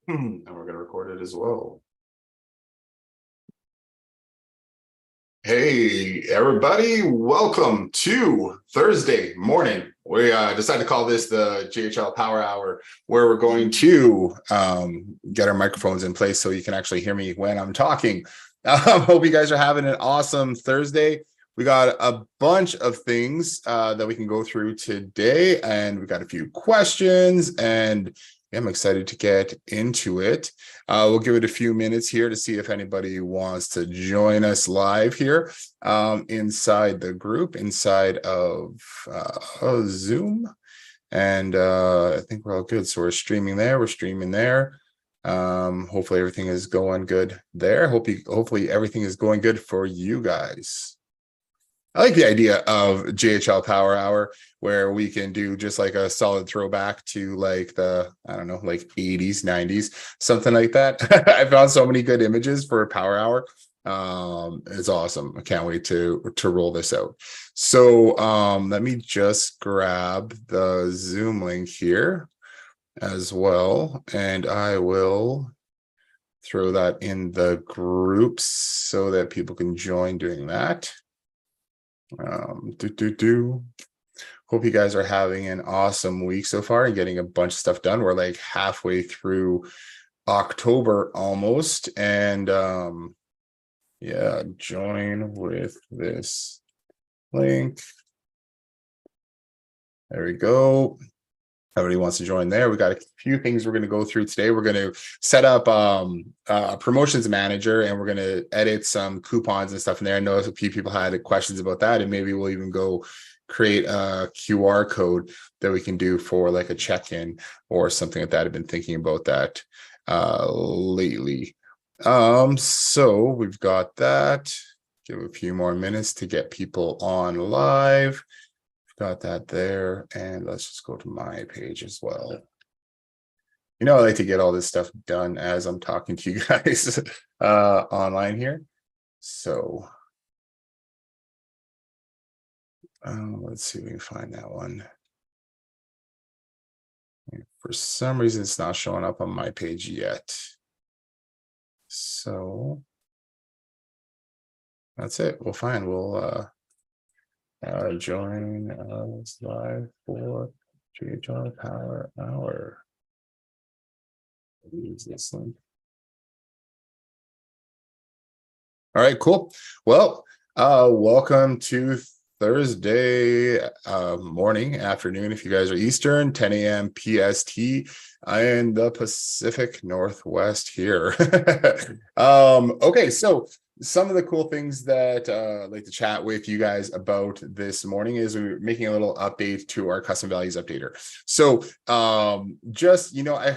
And we're going to record it as well. Hey, everybody. Welcome to Thursday morning. We decided to call this the GHL Power Hour, where we're going to get our microphones in place so you can actually hear me when I'm talking. Hope you guys are having an awesome Thursday. We got a bunch of things that we can go through today, and we got a few questions, and I'm excited to get into it. We'll give it a few minutes here to see if anybody wants to join us live here inside the group, inside of Zoom. And I think we're all good. So we're streaming there. We're streaming there. Hopefully everything is going good there. Hopefully everything is going good for you guys. I like the idea of GHL Power Hour, where we can do just like a solid throwback to like the, I don't know, like 80s, 90s, something like that. I found so many good images for Power Hour. It's awesome. I can't wait to roll this out. So let me just grab the Zoom link here as well, and I will throw that in the groups so that people can join doing that. Hope you guys are having an awesome week so far and getting a bunch of stuff done. We're like halfway through October almost, and yeah, join with this link. There we go. Everybody wants to join there. We got a few things we're going to go through today. We're going to set up a promotions manager, and we're going to edit some coupons and stuff in there. I know a few people had questions about that, and maybe we'll even go create a QR code that we can do for like a check-in or something like that. I've been thinking about that lately. So we've got that. Give a few more minutes to get people on live. Got that there, and let's just go to my page as well. You know, I like to get all this stuff done as I'm talking to you guys online here. So let's see if we can find that one. For some reason, it's not showing up on my page yet. So that's it. Well, fine. We'll join us live for GHL Power Hour. Use this link. All right, cool. Well, welcome to Thursday morning, afternoon, if you guys are Eastern, 10 a.m. PST in the Pacific Northwest here. Okay, so some of the cool things that I'd like to chat with you guys about this morning is we're making a little update to our custom values updater. So just, you know, I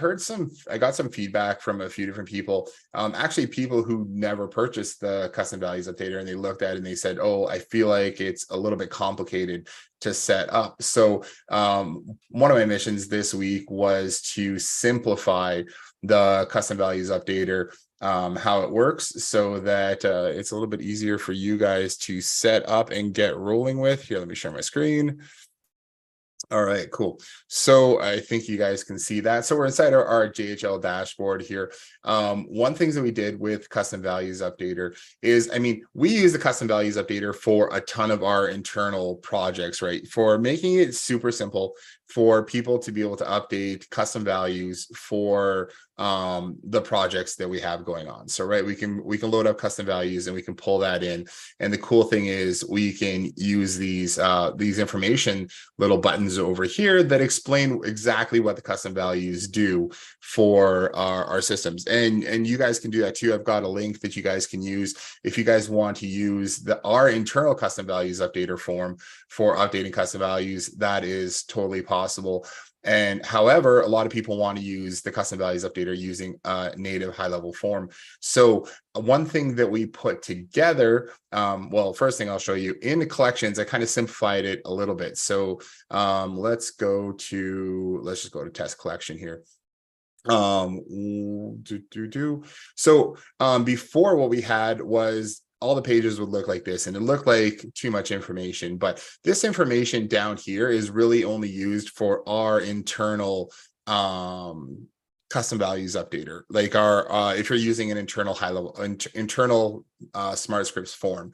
got some feedback from a few different people, actually people who never purchased the custom values updater, and they looked at it and they said, oh, I feel like it's a little bit complicated to set up. So one of my missions this week was to simplify the custom values updater, how it works, so that it's a little bit easier for you guys to set up and get rolling with. Here, let me share my screen. All right, cool. So I think you guys can see that. So we're inside our JHL dashboard here. One thing that we did with custom values updater is, I mean, we use the custom values updater for a ton of our internal projects, right? For making it super simple for people to be able to update custom values for the projects that we have going on. So, right, we can load up custom values and we can pull that in. And the cool thing is we can use these information little buttons over here that explain exactly what the custom values do for our systems. And you guys can do that too. I've got a link that you guys can use if you guys want to use our internal custom values updater form for updating custom values. That is totally possible. And however, a lot of people want to use the custom values updater using a native high-level form. So one thing that we put together, well, first thing I'll show you in the collections, I kind of simplified it a little bit. So let's just go to test collection here. So before, what we had was all the pages would look like this, and it looked like too much information. But this information down here is really only used for our internal custom values updater, like our if you're using an internal high level internal smart scripts form,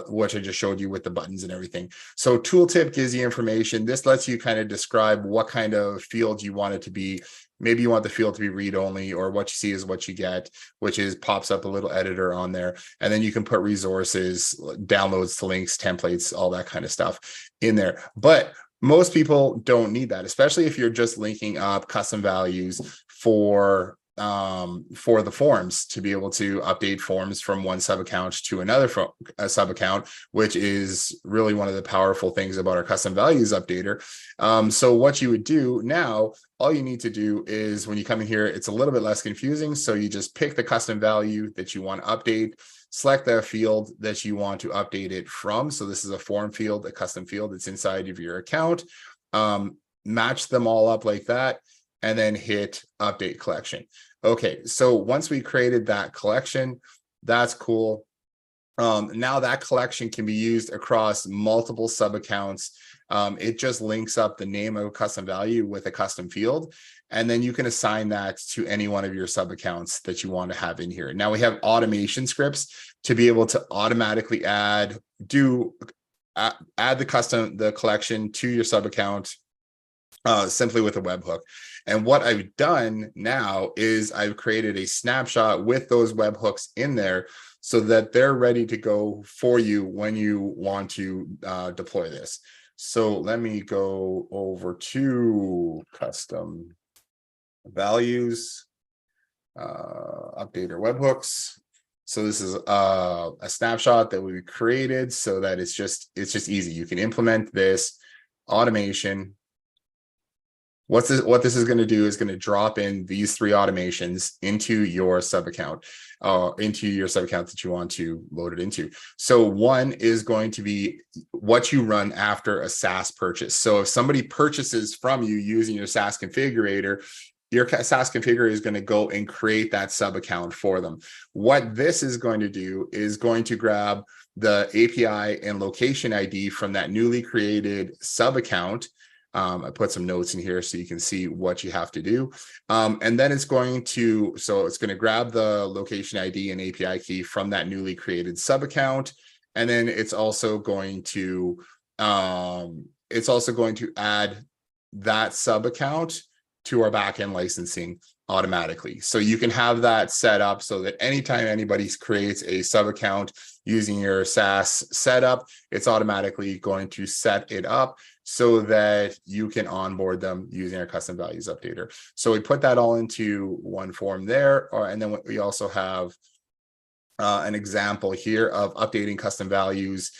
which I just showed you with the buttons and everything. So tooltip gives you information. This lets you kind of describe what kind of field you want it to be. Maybe you want the field to be read only, or what you see is what you get, which is pops up a little editor on there. And then you can put resources, downloads to links, templates, all that kind of stuff in there. But most people don't need that, especially if you're just linking up custom values for the forms, to be able to update forms from one sub account to another sub account, which is really one of the powerful things about our custom values updater. So what you would do now, all you need to do is, when you come in here, it's a little bit less confusing. So you just pick the custom value that you want to update, select the field that you want to update it from. So this is a form field, a custom field that's inside of your account. Match them all up like that, and then hit update collection. Okay, so once we created that collection, that's cool. Now that collection can be used across multiple sub accounts. It just links up the name of a custom value with a custom field, and then you can assign that to any one of your sub accounts that you want to have in here. Now we have automation scripts to be able to automatically add the collection to your sub account simply with a webhook. And what I've done now is I've created a snapshot with those webhooks in there, so that they're ready to go for you when you want to deploy this. So let me go over to custom values, update our webhooks. So this is a snapshot that we created so that it's just easy. You can implement this automation. What this is going to do is going to drop in these three automations into your sub account, that you want to load it into. So one is going to be what you run after a SaaS purchase. So if somebody purchases from you using your SaaS configurator, your SaaS configurator is going to go and create that sub account for them. What this is going to do is going to grab the API and location ID from that newly created sub account. I put some notes in here so you can see what you have to do. And then it's going to grab the location ID and API key from that newly created sub account. And then it's also going to add that sub account to our backend licensing automatically. So you can have that set up so that anytime anybody creates a sub account using your SaaS setup, it's automatically going to set it up so that you can onboard them using our custom values updater. So we put that all into one form there, and then we also have an example here of updating custom values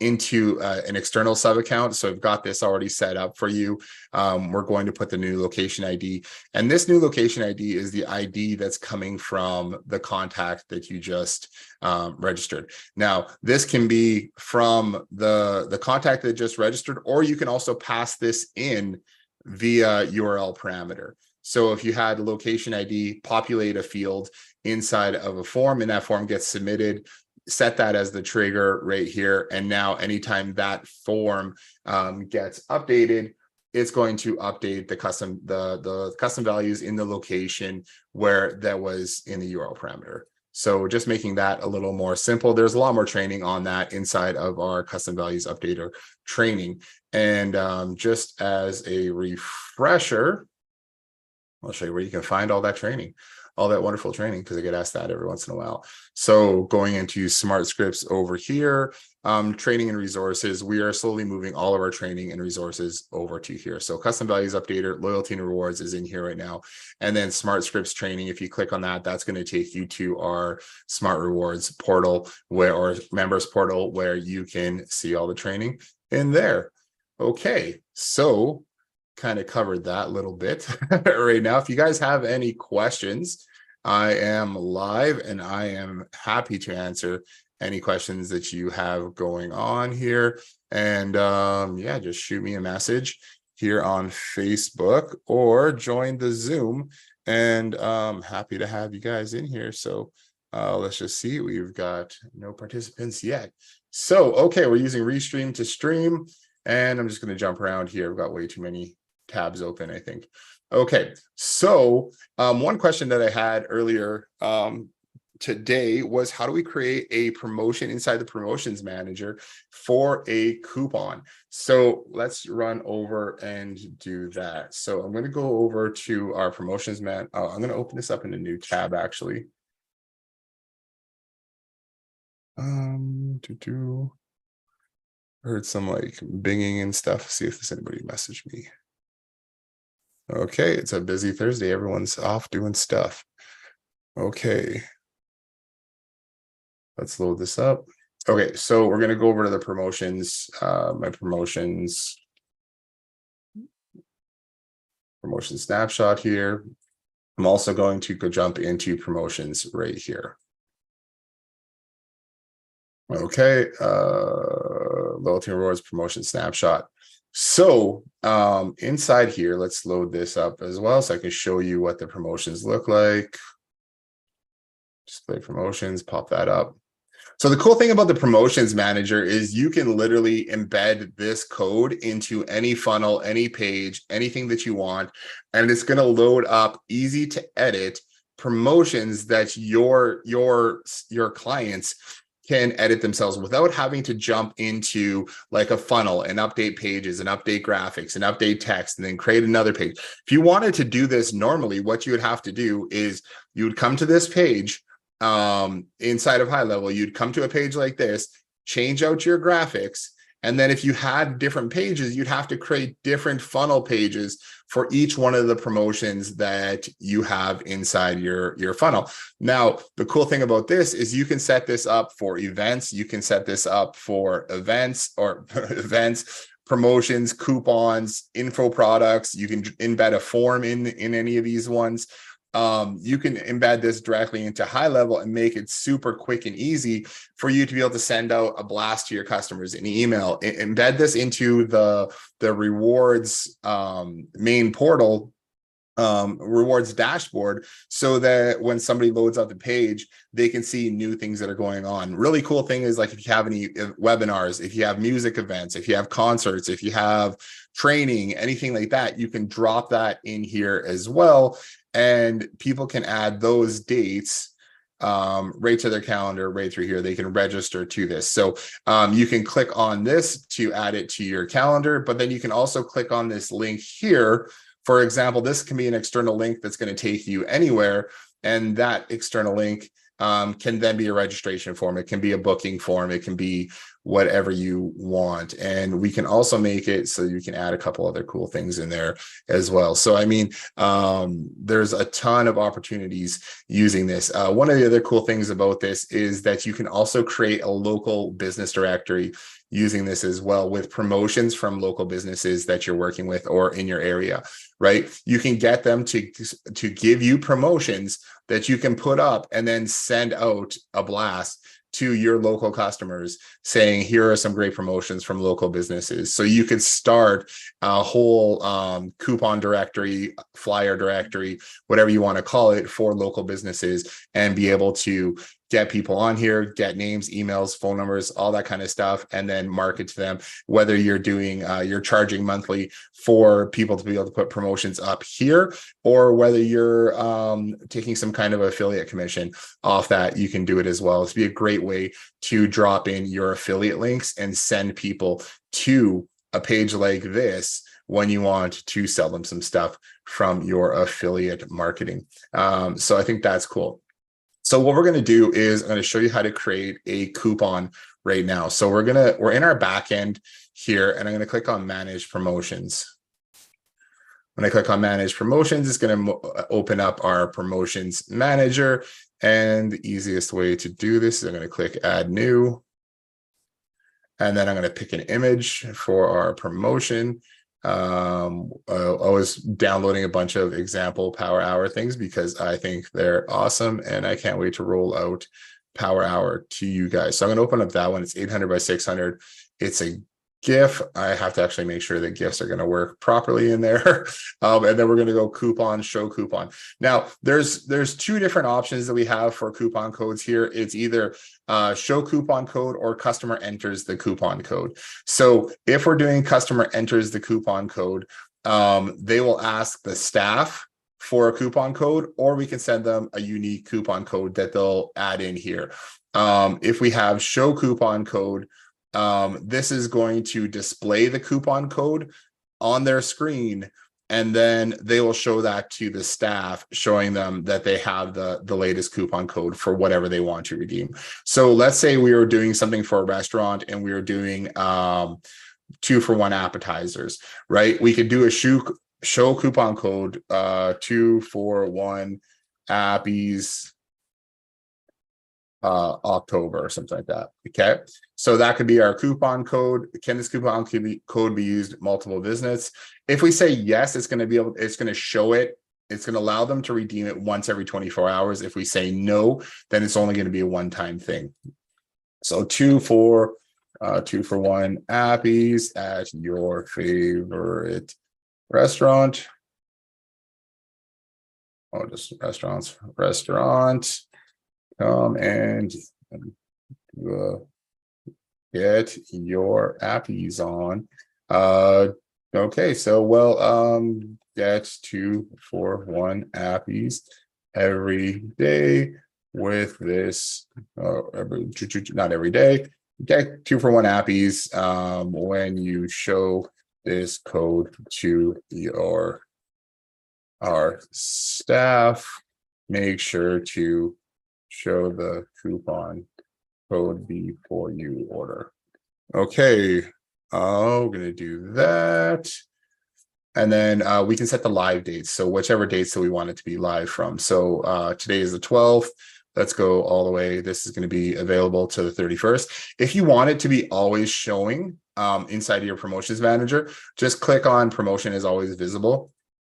into an external sub account. So I've got this already set up for you. We're going to put the new location ID, and this new location ID is the ID that's coming from the contact that you just registered. Now, this can be from the contact that just registered, or you can also pass this in via URL parameter. So if you had a location ID, populate a field inside of a form, and that form gets submitted, set that as the trigger right here. And now anytime that form gets updated, it's going to update the custom values in the location where that was in the URL parameter. So just making that a little more simple. There's a lot more training on that inside of our custom values updater training. And just as a refresher, I'll show you where you can find all that training, all that wonderful training, because I get asked that every once in a while. So going into smart scripts over here, training and resources, we are slowly moving all of our training and resources over to here. So custom values updater, loyalty and rewards is in here right now. And then smart scripts training, if you click on that, that's going to take you to our smart rewards portal or members portal, where you can see all the training in there. Okay, so kind of covered that little bit right now. If you guys have any questions, I am live and I am happy to answer any questions that you have going on here. And yeah, just shoot me a message here on Facebook or join the Zoom, and I'm happy to have you guys in here. So let's just see, we've got no participants yet. So, okay, we're using Restream to stream, and I'm just going to jump around here. I've got way too many tabs open, I think. Okay, so one question that I had earlier today was, how do we create a promotion inside the promotions manager for a coupon? So let's run over and do that. So I'm going to go over to our promotions man. I'm going to open this up in a new tab actually. Heard some like binging and stuff. See if there's anybody message me. Okay, it's a busy Thursday. Everyone's off doing stuff. Okay. Let's load this up. Okay, so we're going to go over to the promotions, my promotion snapshot here. I'm also going to go jump into promotions right here. Okay, loyalty rewards promotion snapshot. So inside here, let's load this up as well so I can show you what the promotions look like. Display promotions, pop that up. So the cool thing about the promotions manager is you can literally embed this code into any funnel, any page, anything that you want, and it's going to load up easy to edit promotions that your clients can edit themselves without having to jump into like a funnel and update pages and update graphics and update text and then create another page. If you wanted to do this normally, what you would have to do is you would come to this page inside of high level, you'd come to a page like this, change out your graphics, and then if you had different pages, you'd have to create different funnel pages for each one of the promotions that you have inside your funnel. Now, the cool thing about this is you can set this up for events, you can set this up for events or events, promotions, coupons, info products. You can embed a form in any of these ones. You can embed this directly into high level and make it super quick and easy for you to be able to send out a blast to your customers in email. Embed this into the rewards main portal, rewards dashboard, so that when somebody loads up the page, they can see new things that are going on. Really cool thing is, like, if you have any webinars, if you have music events, if you have concerts, if you have training, anything like that, you can drop that in here as well. And people can add those dates right to their calendar, right through here. They can register to this. So you can click on this to add it to your calendar, but then you can also click on this link here. For example, this can be an external link that's going to take you anywhere. And that external link can then be a registration form. It can be a booking form. It can be whatever you want. And we can also make it so you can add a couple other cool things in there as well. So, I mean, there's a ton of opportunities using this. One of the other cool things about this is that you can also create a local business directory using this as well, with promotions from local businesses that you're working with or in your area, right? You can get them to give you promotions that you can put up and then send out a blast to your local customers saying, here are some great promotions from local businesses. So you could start a whole coupon directory, flyer directory, whatever you want to call it, for local businesses, and be able to get people on here, get names, emails, phone numbers, all that kind of stuff, and then market to them. Whether you're doing, you're charging monthly for people to be able to put promotions up here, or whether you're taking some kind of affiliate commission off that, you can do it as well. It's be a great way to drop in your affiliate links and send people to a page like this when you want to sell them some stuff from your affiliate marketing. So I think that's cool. So what we're going to do is I'm going to show you how to create a coupon right now. So we're in our back end here, and I'm going to click on manage promotions. When I click on manage promotions, it's going to open up our promotions manager. And the easiest way to do this is I'm going to click add new. And then I'm going to pick an image for our promotion. I was downloading a bunch of example Power Hour things because I think they're awesome, and I can't wait to roll out Power Hour to you guys. So I'm going to open up that one. It's 800 by 600. It's a GIF. I have to actually make sure that GIFs are going to work properly in there. And then we're going to go coupon, show coupon. Now, there's two different options that we have for coupon codes here. It's either show coupon code or customer enters the coupon code. So if we're doing customer enters the coupon code, they will ask the staff for a coupon code, or we can send them a unique coupon code that they'll add in here. If we have show coupon code, this is going to display the coupon code on their screen, and then they will show that to the staff, showing them that they have the latest coupon code for whatever they want to redeem. So let's say we were doing something for a restaurant and we were doing 2-for-1 appetizers, right? We could do a show coupon code 2-for-1 Appy's October or something like that. Okay, so that could be our coupon code. Can this coupon code be used multiple visits? If we say yes, it's going to show it. It's going to allow them to redeem it once every 24 hours. If we say no, then it's only going to be a one-time thing. So 2-for-1 Appy's at your favorite restaurant. Oh, just restaurant. Come and get your Appy's on. Okay, so get 2-for-1 Appy's every day with this. Not every day. Get 2-for-1 Appy's when you show this code to our staff. Make sure to show the coupon code before you order. Okay, we're gonna do that. And then we can set the live dates. So whichever dates that we want it to be live from. So today is the 12th. Let's go all the way. This is going to be available to the 31st. If you want it to be always showing inside of your promotions manager, just click on promotion is always visible.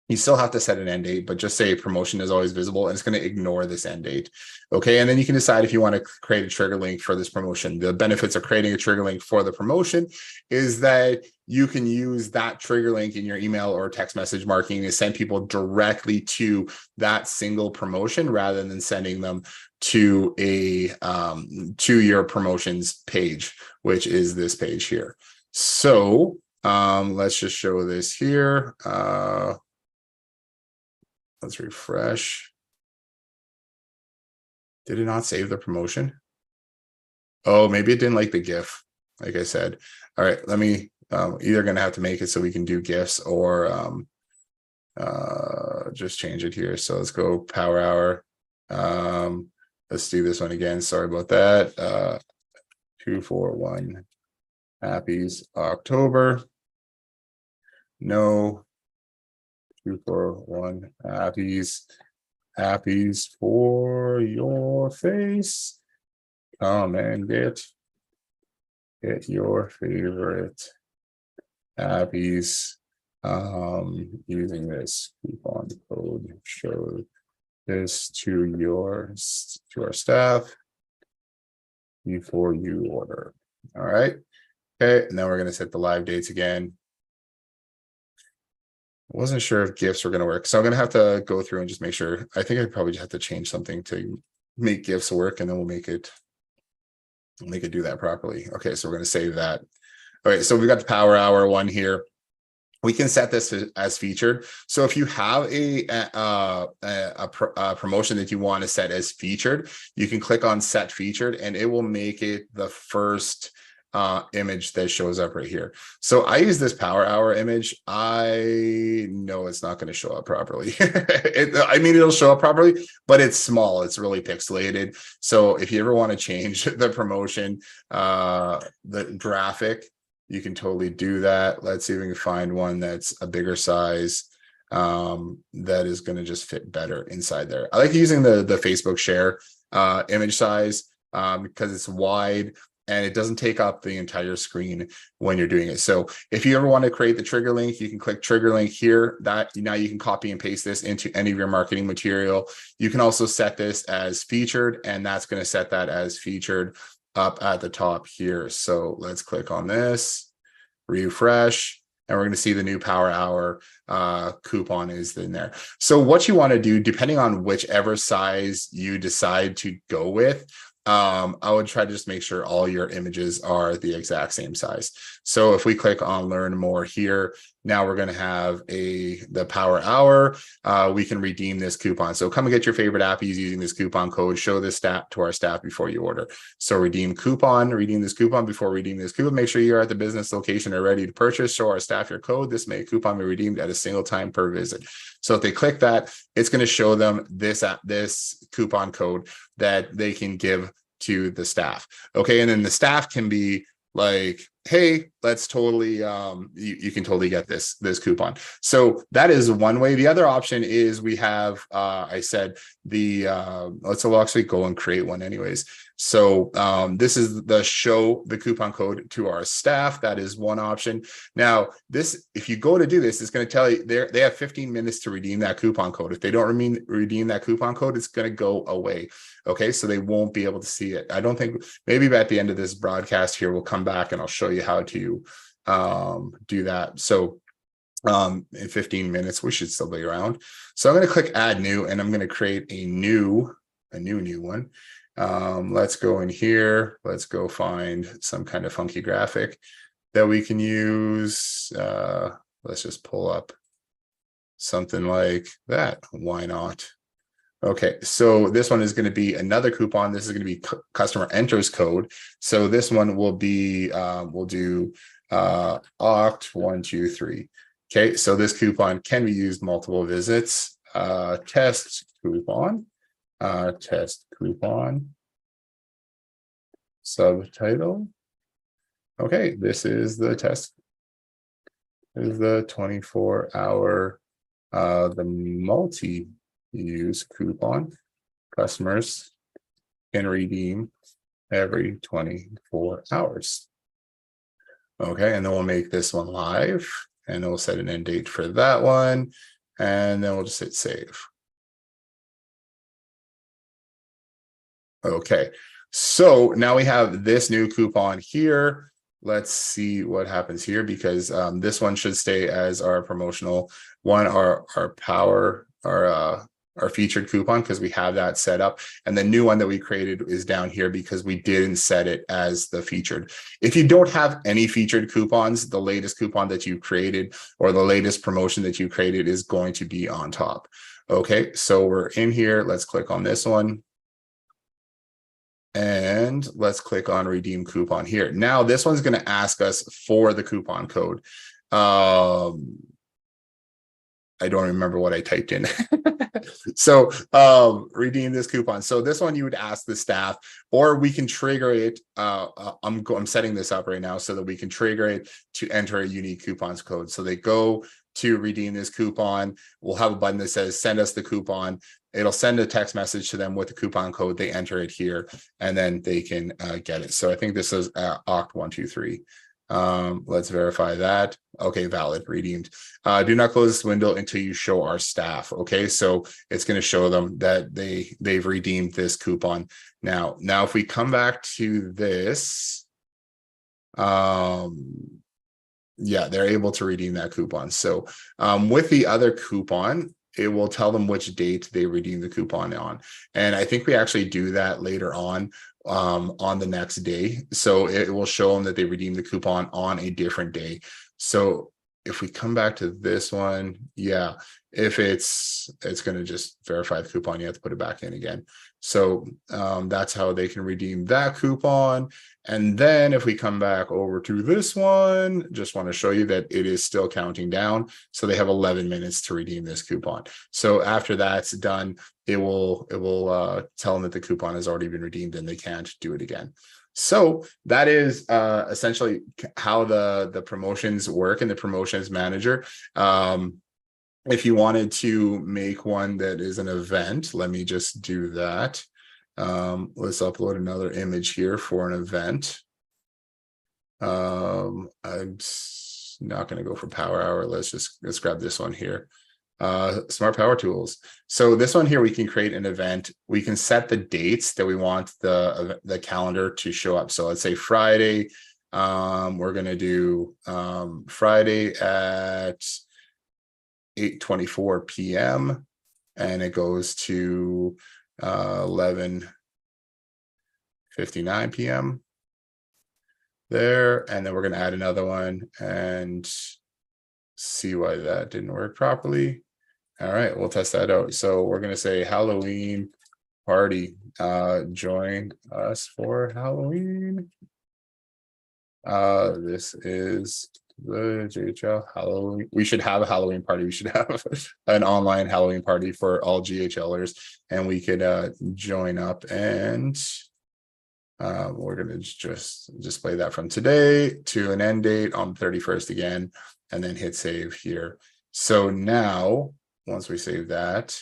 You still have to set an end date, but just say promotion is always visible, and it's going to ignore this end date. Okay, and then you can decide if you want to create a trigger link for this promotion. The benefits of creating a trigger link for the promotion is that you can use that trigger link in your email or text message marketing to send people directly to that single promotion rather than sending them to your promotions page, which is this page here. So let's just show this here. Let's refresh. Did it not save the promotion? Oh, maybe it didn't like the GIF, like I said. All right, let me either going to have to make it so we can do GIFs or just change it here. So let's go Power Hour. Let's do this one again. Sorry about that. 2-for-1 Appy's October. No. 2-for-1 Appy's for your face. Come and get your favorite Appy's using this coupon code. Show this to our staff before you order. All right. Okay, and then we're going to set the live dates again. I wasn't sure if GIFs were going to work, so I'm going to have to go through and just make sure. I think I probably just have to change something to make GIFs work, and then we'll make it do that properly. Okay, so we're going to save that. All right, so we've got the Power Hour one here. We can set this as featured. So if you have a promotion that you want to set as featured, you can click on Set Featured, and it will make it the first image that shows up right here. So I use this Power Hour image. I know it's not going to show up properly. I mean, it'll show up properly, but it's small. It's really pixelated. So if you ever want to change the promotion, the graphic, you can totally do that. Let's see if we can find one that's a bigger size that is going to just fit better inside there. I like using the Facebook share image size because it's wide and it doesn't take up the entire screen when you're doing it. So if you ever want to create the trigger link, you can click trigger link here. Now you can copy and paste this into any of your marketing material. You can also set this as featured, and that's going to set that as featured up at the top here. So let's click on this, refresh, and we're going to see the new Power Hour coupon is in there. So what you want to do, depending on whichever size you decide to go with, I would try to just make sure all your images are the exact same size. So if we click on learn more here, now we're going to have the power hour. We can redeem this coupon. So come and get your favorite appies using this coupon code. Show this stat to our staff before you order. So redeem this coupon before redeeming this coupon. Make sure you're at the business location or ready to purchase. Show our staff your code. This coupon be redeemed at a single time per visit. So if they click that, it's going to show them this coupon code that they can give to the staff. Okay. And then the staff can be like, hey, let's totally, you can totally get this coupon. So that is one way. The other option is we have, I said let's actually go and create one anyways. So this is show the coupon code to our staff. That is one option. Now if you go to do this, it's going to tell you they have 15 minutes to redeem that coupon code. If they don't redeem that coupon code, it's going to go away. Okay. So they won't be able to see it. I don't think, maybe at the end of this broadcast here, we'll come back and I'll show you how to do that. So in 15 minutes, we should still be around. So I'm going to click add new, and I'm going to create a new one. Let's go in here. Let's go find some kind of funky graphic that we can use. Let's just pull up something like that. Why not? Okay, so this one is going to be another coupon. This is going to be customer enters code. So this one will be, we'll do OCT123. Okay, so this coupon can be used multiple visits. Test coupon, subtitle. Okay, this is the test. This is the 24-hour, the multi-use coupon. Customers can redeem every 24 hours. Okay, and then we'll make this one live, and we'll set an end date for that one, and then we'll just hit save. Okay, so now we have this new coupon here. Let's see what happens here, because this one should stay as our promotional one, our featured coupon, because we have that set up. And the new one that we created is down here because we didn't set it as the featured. If you don't have any featured coupons, the latest coupon that you created or the latest promotion that you created is going to be on top. Okay, so we're in here. Let's click on this one. And let's click on redeem coupon here. Now this one's going to ask us for the coupon code. I don't remember what I typed in. So redeem this coupon. So this one you would ask the staff, or we can trigger it. I'm setting this up right now so that we can trigger it to enter a unique coupons code. So they go to redeem this coupon. We'll have a button that says send us the coupon. It'll send a text message to them with the coupon code. They enter it here, and then they can get it. So I think this is OCT123. Let's verify that. Okay, valid, redeemed. Do not close this window until you show our staff. Okay, so it's going to show them that they've redeemed this coupon. Now if we come back to this, yeah, they're able to redeem that coupon. So with the other coupon, it will tell them which date they redeem the coupon on. And I think we actually do that later on the next day. So it will show them that they redeem the coupon on a different day. So if we come back to this one, yeah, if it's going to just verify the coupon, you have to put it back in again. So that's how they can redeem that coupon. And then if we come back over to this one, just want to show you that it is still counting down. So they have 11 minutes to redeem this coupon. So after that's done, it will tell them that the coupon has already been redeemed and they can't do it again. So that is essentially how the promotions work in the promotions manager. If you wanted to make one that is an event, let me just do that. Let's upload another image here for an event. I'm not going to go for Power Hour. Let's grab this one here. Smart Power Tools. So this one here, we can create an event. We can set the dates that we want the calendar to show up. So let's say Friday. We're going to do Friday at 8:24 p.m. and it goes to 11 59 p.m. there. And then we're going to add another one and see why that didn't work properly. All right, we'll test that out. So we're going to say Halloween party. Join us for Halloween. This is the GHL Halloween. We should have a Halloween party. We should have an online Halloween party for all GHLers, and we could join up, and we're going to just display that from today to an end date on the 31st again, and then hit save here. So now, once we save that,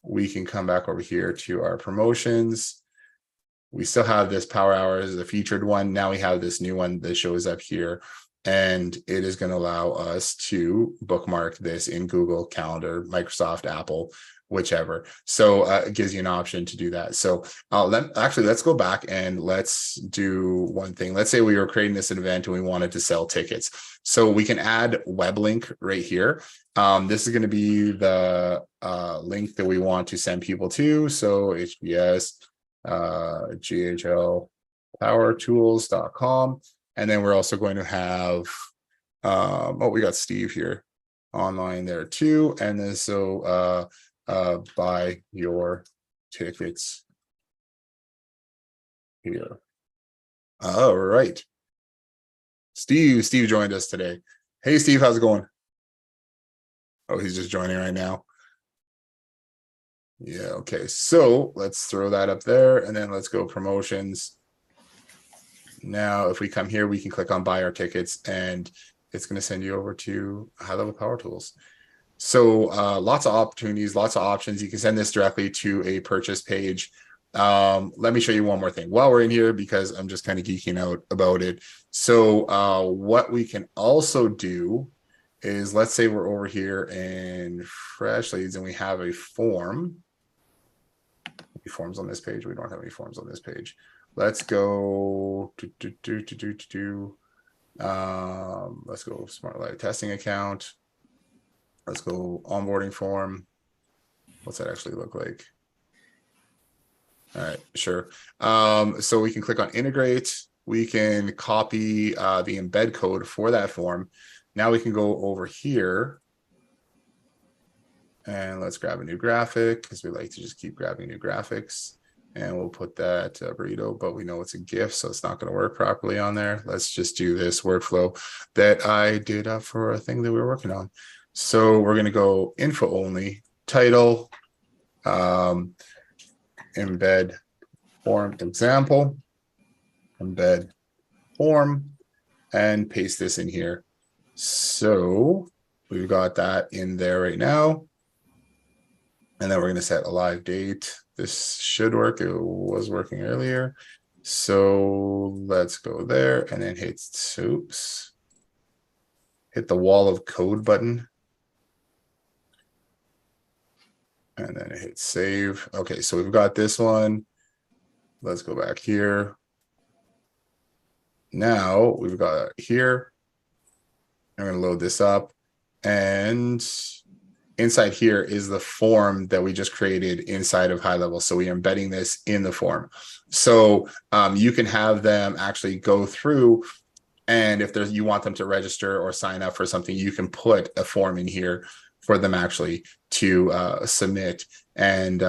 we can come back over here to our promotions. We still have this Power Hours, the featured one. Now we have this new one that shows up here, and it is going to allow us to bookmark this in Google Calendar, Microsoft, Apple, whichever. So it gives you an option to do that. So let's go back and let's do one thing. Let's say we were creating this event and we wanted to sell tickets. So we can add web link right here. This is going to be the link that we want to send people to. So HBS GHL Power Tools.com. And then we're also going to have we got Steve here online there too. And then so buy your tickets here. All right. Steve joined us today. Hey Steve, how's it going? Oh, he's just joining right now. Yeah, okay. So let's throw that up there, and then let's go promotions. Now, if we come here, we can click on buy our tickets, and it's going to send you over to High Level Power Tools. So lots of opportunities, lots of options. You can send this directly to a purchase page. Let me show you one more thing while we're in here, because I'm just kind of geeking out about it. So what we can also do is, let's say we're over here in fresh leads and we have a form. Any forms on this page? We don't have any forms on this page. Let's go let's go Smart Light testing account. Let's go onboarding form. What's that actually look like? All right, sure. So we can click on integrate. We can copy the embed code for that form. Now we can go over here and let's grab a new graphic, because we like to just keep grabbing new graphics. And we'll put that burrito, but we know it's a GIF, so it's not going to work properly on there. Let's just do this workflow that I did for a thing that we were working on. So we're going to go info only, title, embed form example, embed form, and paste this in here. So we've got that in there right now. And then we're going to set a live date. This should work. It was working earlier. So let's go there and then hit the wall of code button. And then hit save. Okay, so we've got this one. Let's go back here. Now we've got here. I'm going to load this up, and inside here is the form that we just created inside of High Level. So we are embedding this in the form. So you can have them actually go through, and if you want them to register or sign up for something, you can put a form in here for them actually to submit and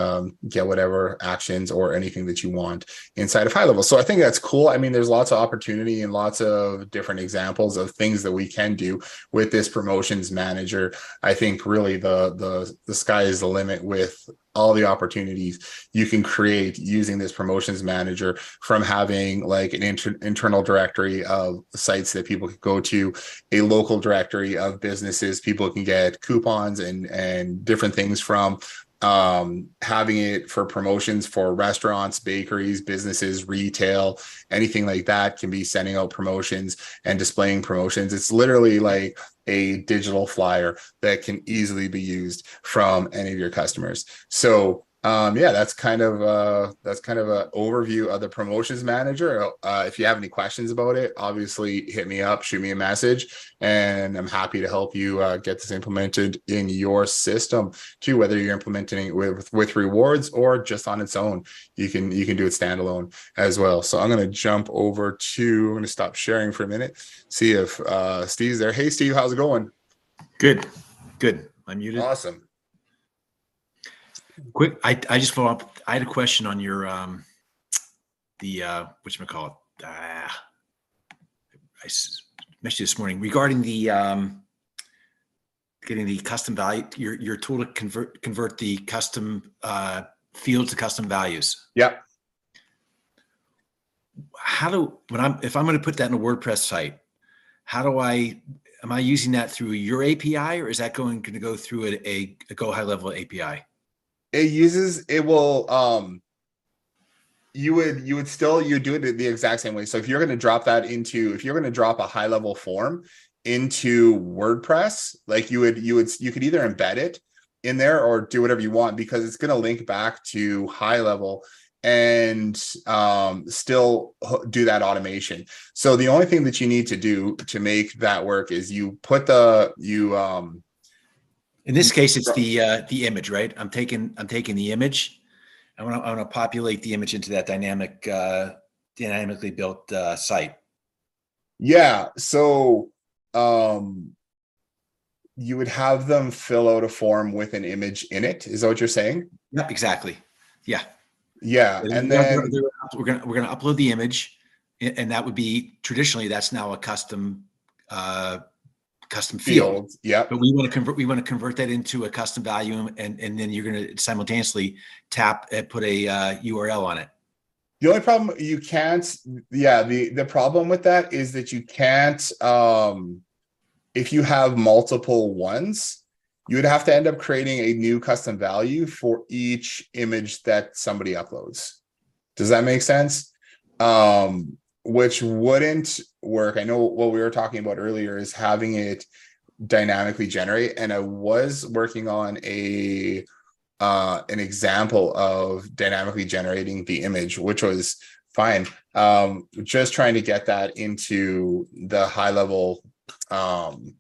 get whatever actions or anything that you want inside of High Level. So I think that's cool. I mean, there's lots of opportunity and lots of different examples of things that we can do with this promotions manager. I think really the sky is the limit with all the opportunities you can create using this promotions manager, from having like an internal directory of sites that people can go to, a local directory of businesses people can get coupons and different things from, having it for promotions for restaurants, bakeries, businesses, retail, anything like that can be sending out promotions and displaying promotions. It's literally like a digital flyer that can easily be used from any of your customers. So Yeah, that's kind of an overview of the promotions manager. If you have any questions about it, obviously hit me up, shoot me a message, and I'm happy to help you get this implemented in your system too. Whether you're implementing it with rewards or just on its own, you can do it standalone as well. So I'm going to jump over to. I'm going to stop sharing for a minute, see if Steve's there. Hey, Steve, how's it going? Good. I'm muted. Awesome. Quick, I just follow up. I had a question on your whatchamacallit. I messaged you this morning regarding the getting the custom value, your tool to convert the custom fields to custom values. Yep. If I'm going to put that in a WordPress site, am I using that through your API, or is that going to go through a Go High Level API? It will you do it the exact same way. So if you're going to drop a high level form into WordPress, like you could either embed it in there or do whatever you want, because it's going to link back to high level and still do that automation. So the only thing that you need to do to make that work is you put in this case, it's the image, right? I'm taking the image. I want to populate the image into that dynamically built site. Yeah. So you would have them fill out a form with an image in it. Is that what you're saying? Yep, exactly. Yeah. Yeah. And then we're gonna upload the image, and that would be traditionally that's now a custom field. Yeah. But we want to convert that into a custom value, and then you're going to simultaneously put a URL on it. The only problem you can't, the problem with that is that you can't, if you have multiple ones, you would have to end up creating a new custom value for each image that somebody uploads. Does that make sense? Which wouldn't work. I know what we were talking about earlier is having it dynamically generate, and I was working on an example of dynamically generating the image, which was fine. Just trying to get that into the high level SEO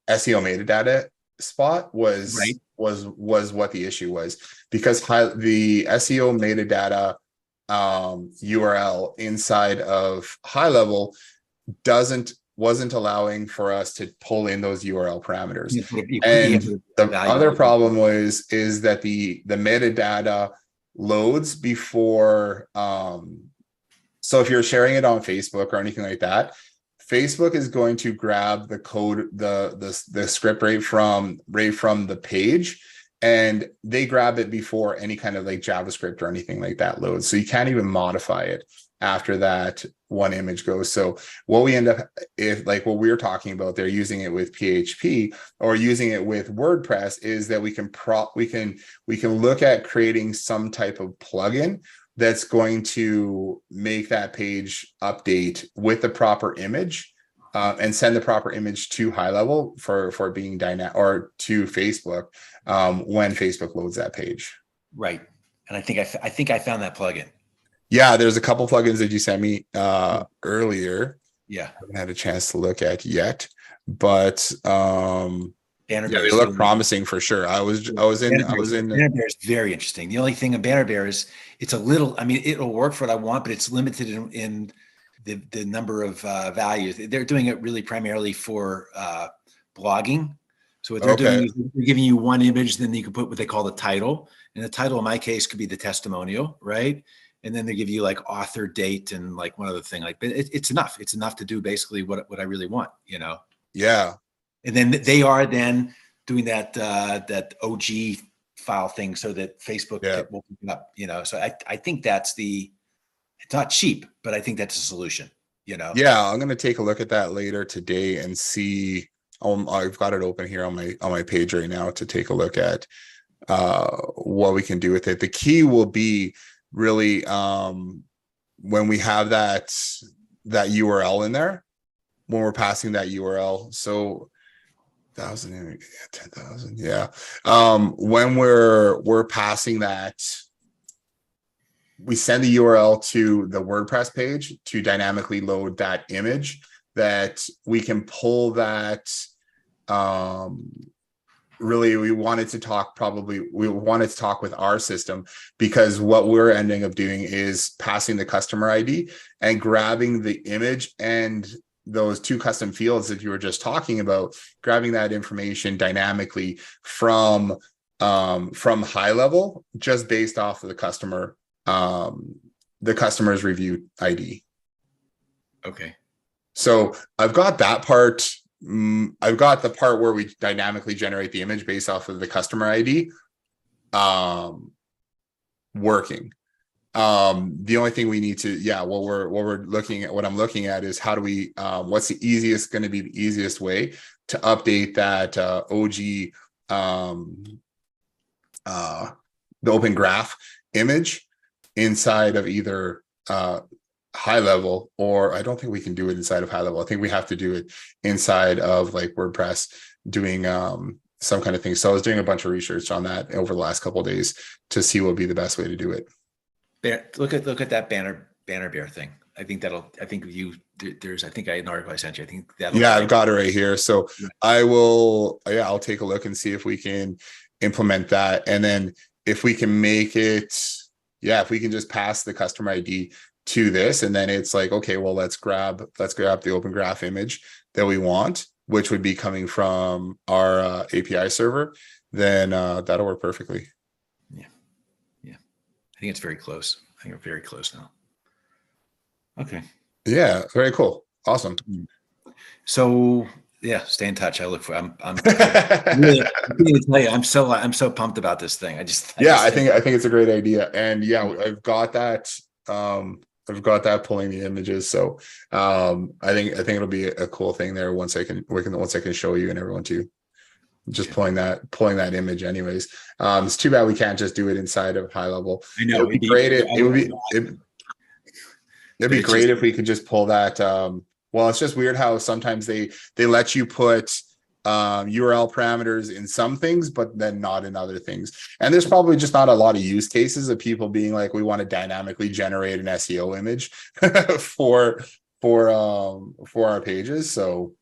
metadata spot was what the issue was, because the SEO metadata URL inside of high level wasn't allowing for us to pull in those URL parameters. And the other problem is that the metadata loads before. So if you're sharing it on Facebook or anything like that, Facebook is going to grab the code, the script right from the page, and they grab it before any kind of like JavaScript or anything like that loads. So you can't even modify it after that one image goes. So what we end up, if like what we were talking about, they're using it with PHP or using it with WordPress, is that we can look at creating some type of plugin that's going to make that page update with the proper image, and send the proper image to high level for being dynamic, or to Facebook when Facebook loads that page. Right. And I think I found that plugin. Yeah, there's a couple plugins that you sent me earlier. Yeah, I haven't had a chance to look at yet, but they look promising for sure. I was in. Banner Bear is very interesting. The only thing in Banner Bear is it's a little. I mean, it'll work for what I want, but it's limited in the number of values. They're doing it really primarily for blogging. So what they're doing is they're giving you one image, then you can put what they call the title. And the title in my case could be the testimonial, right? And then they give you like author, date, and like one other thing. Like, but it's enough. It's enough to do basically what I really want, you know? Yeah. And then they are then doing that OG file thing so that Facebook will pick it up, you know? So I think it's not cheap, but I think that's a solution, you know? Yeah. I'm going to take a look at that later today and see. I've got it open here on my page right now to take a look at what we can do with it. The key will be really when we have that URL in there, when we're passing that URL. So 1,000, 10,000. Yeah. When we're passing that, we send the URL to the WordPress page to dynamically load that image that we can pull that. Really, we wanted to talk with our system, because what we're ending up doing is passing the customer ID and grabbing the image and those two custom fields that you were just talking about, grabbing that information dynamically from high level, just based off of the customer's review ID. Okay. So I've got that part. I've got the part where we dynamically generate the image based off of the customer ID working. The only thing we need to, what I'm looking at is how do we, what's the easiest way to update that OG, the open graph image inside of either high level, or I don't think we can do it inside of high level. I think we have to do it inside of like WordPress, doing some kind of thing. So I was doing a bunch of research on that over the last couple of days to see what would be the best way to do it. Look at that banner bear thing. I think I think I had an article I sent you. I think I've got it right here. So I'll take a look and see if we can implement that. And then if we can make it, if we can just pass the customer ID to this, and then it's like, okay, well, let's grab the open graph image that we want, which would be coming from our API server, then that'll work perfectly. I think it's very close. I think we're very close now. Okay. Yeah, very cool. Awesome. So stay in touch. I'm really, I'm so pumped about this thing. I think it's a great idea. And I've got that pulling the images. So I think it'll be a cool thing there once I can show you and everyone too. Just pulling that image anyways. It's too bad we can't just do it inside of high level. I know. It'd be great. It'd be great if we could just pull that. Well, it's just weird how sometimes they let you put URL parameters in some things, but then not in other things. And there's probably just not a lot of use cases of people being like, we want to dynamically generate an SEO image for our pages. So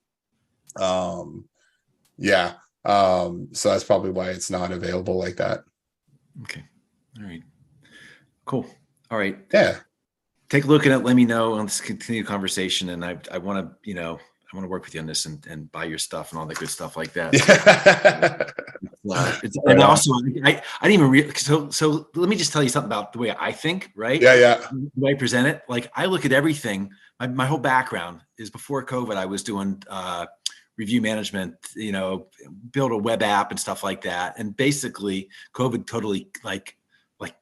so that's probably why it's not available like that. Okay. All right. Cool. All right. Yeah. Take a look at it. Let me know. Let's continue the conversation. And I want to work with you on this and buy your stuff and all that good stuff like that. And also, I didn't even realize. So let me just tell you something about the way I think, right? Yeah. The way I present it. Like, I look at everything. My whole background is before COVID, I was doing review management, build a web app and stuff like that. And basically COVID totally like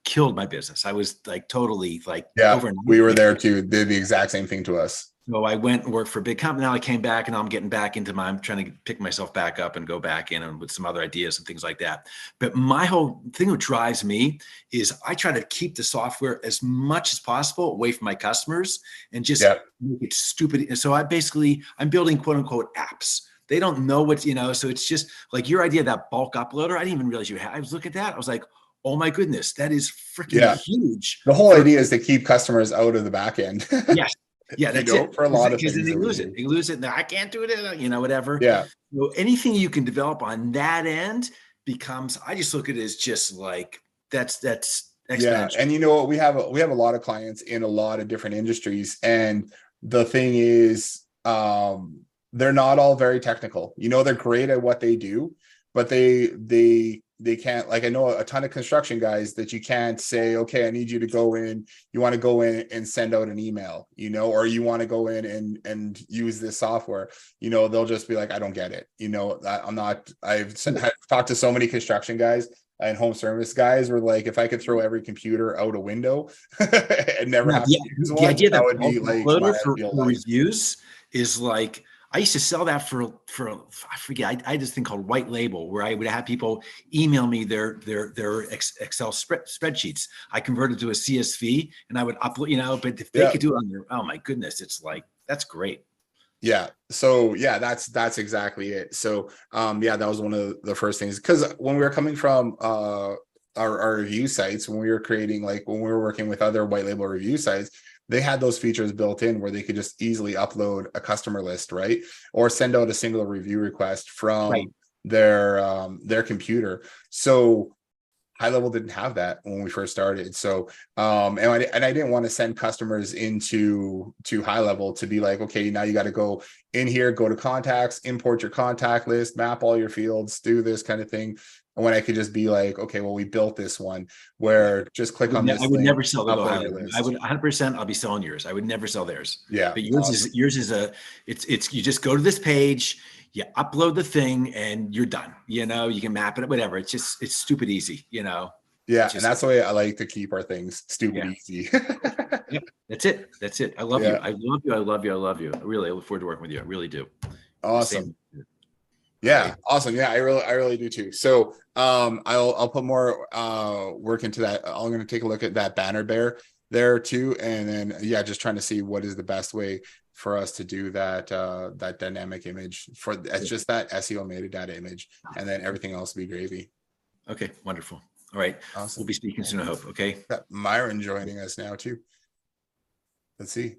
killed my business. I was like totally overnight. We were there too. Did the exact same thing to us. So I went and worked for a big company. Now I came back and I'm getting back into I'm trying to pick myself back up and go back in and with some other ideas and things like that. But my whole thing that drives me is I try to keep the software as much as possible away from my customers and just make it stupid. And so I'm building quote unquote apps. They don't know what, so it's just like your idea of that bulk uploader. I didn't even realize you had. I was looking at that. I was like, oh my goodness, that is freaking huge. The whole idea is to keep customers out of the back end. Yes. Yeah, that's it. For a lot of things. They lose it. They lose it. And I can't do it, whatever. Yeah. So anything you can develop on that end becomes, I just look at it as just like, that's exponential. Yeah. And you know what? We have a lot of clients in a lot of different industries. And the thing is, they're not all very technical. They're great at what they do, but they can't, like, I know a ton of construction guys that you can't say, okay, I need you to go in, you want to go in and send out an email, or you want to go in and use this software, they'll just be like, I don't get it. I've talked to so many construction guys and home service guys were like, if I could throw every computer out a window and never have to use one, the idea that would be like for reviews is like, I used to sell that for I forget. I had this thing called white label where I would have people email me their Excel spreadsheets. I converted to a CSV and I would upload, but if they could do it on their, oh my goodness, it's like, that's great. Yeah. So yeah, that's exactly it. So yeah, that was one of the first things, because when we were coming from our review sites, when we were creating, like when we were working with other white label review sites, they had those features built in where they could just easily upload a customer list, right? Or send out a single review request Right. from their computer. So high level didn't have that when we first started. So and I didn't want to send customers into high level to be like, okay, now you got to go in here, go to contacts, import your contact list, map all your fields, do this kind of thing. And when I could just be like, okay, well, we built this one where just click on I this would link, never sell the Go High upload your Level. I list. would 100%. I'll be selling yours. I would never sell theirs. Yeah, But yours is it's you just go to this page, you upload the thing, and you're done. You know, you can map it, whatever. It's stupid easy. You know. Yeah, Just, and that's the way I like to keep our things stupid easy. Yep, that's it. That's it. I love you. I love you. I love you. I love you. I really look forward to working with you. I really do. Awesome. Yeah, right? awesome. Yeah, I really do too. So I'll put more work into that. I'm gonna take a look at that banner bear there too. And then yeah, just trying to see what is the best way for us to do that that dynamic image for it's just that SEO metadata image, and then everything else will be gravy. Okay, wonderful. All right. Awesome. We'll be speaking soon, I hope. Okay. Got Myron joining us now too. Let's see.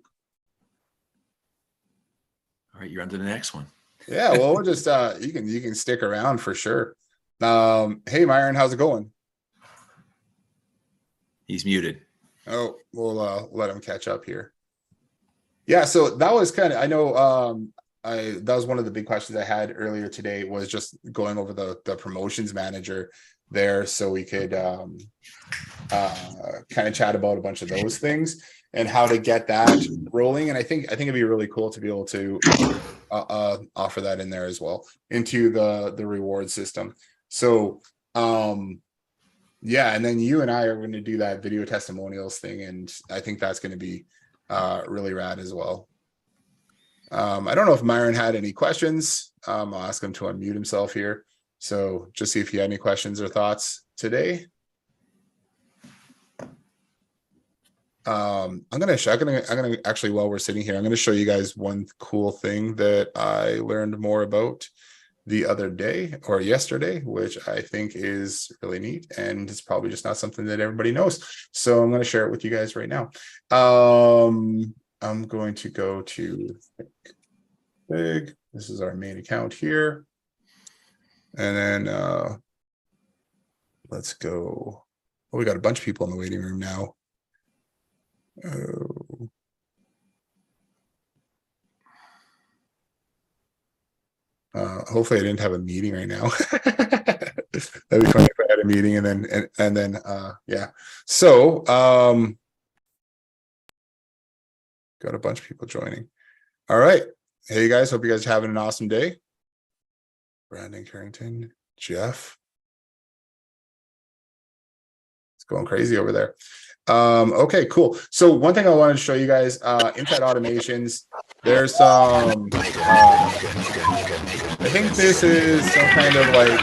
All right, you're on to the next one. Yeah, well, we'll just you can stick around for sure. Hey Myron, how's it going? He's muted. Oh, we'll let him catch up here. Yeah, so that was kind of, I know that was one of the big questions I had earlier today, was just going over the promotions manager there, so we could kind of chat about a bunch of those things and how to get that rolling. And I think it'd be really cool to be able to offer that in there as well into the reward system. So yeah, and then you and I are going to do that video testimonials thing, and I think that's going to be really rad as well. I don't know if Myron had any questions. I'll ask him to unmute himself here. So just see if you had any questions or thoughts today. I'm gonna actually, while we're sitting here, I'm gonna show you guys one cool thing that I learned more about the other day or yesterday, which I think is really neat, and it's probably just not something that everybody knows. So I'm going to share it with you guys right now. I'm going to go to Big. This is our main account here. And then let's go. Oh, we got a bunch of people in the waiting room now. Hopefully I didn't have a meeting right now. That'd be funny if I had a meeting and then yeah. So got a bunch of people joining. All right. Hey guys, hope you guys are having an awesome day. Brandon Carrington, Jeff. It's going crazy over there. Okay, cool. So one thing I wanted to show you guys, inside automations, there's some I think this is some kind of like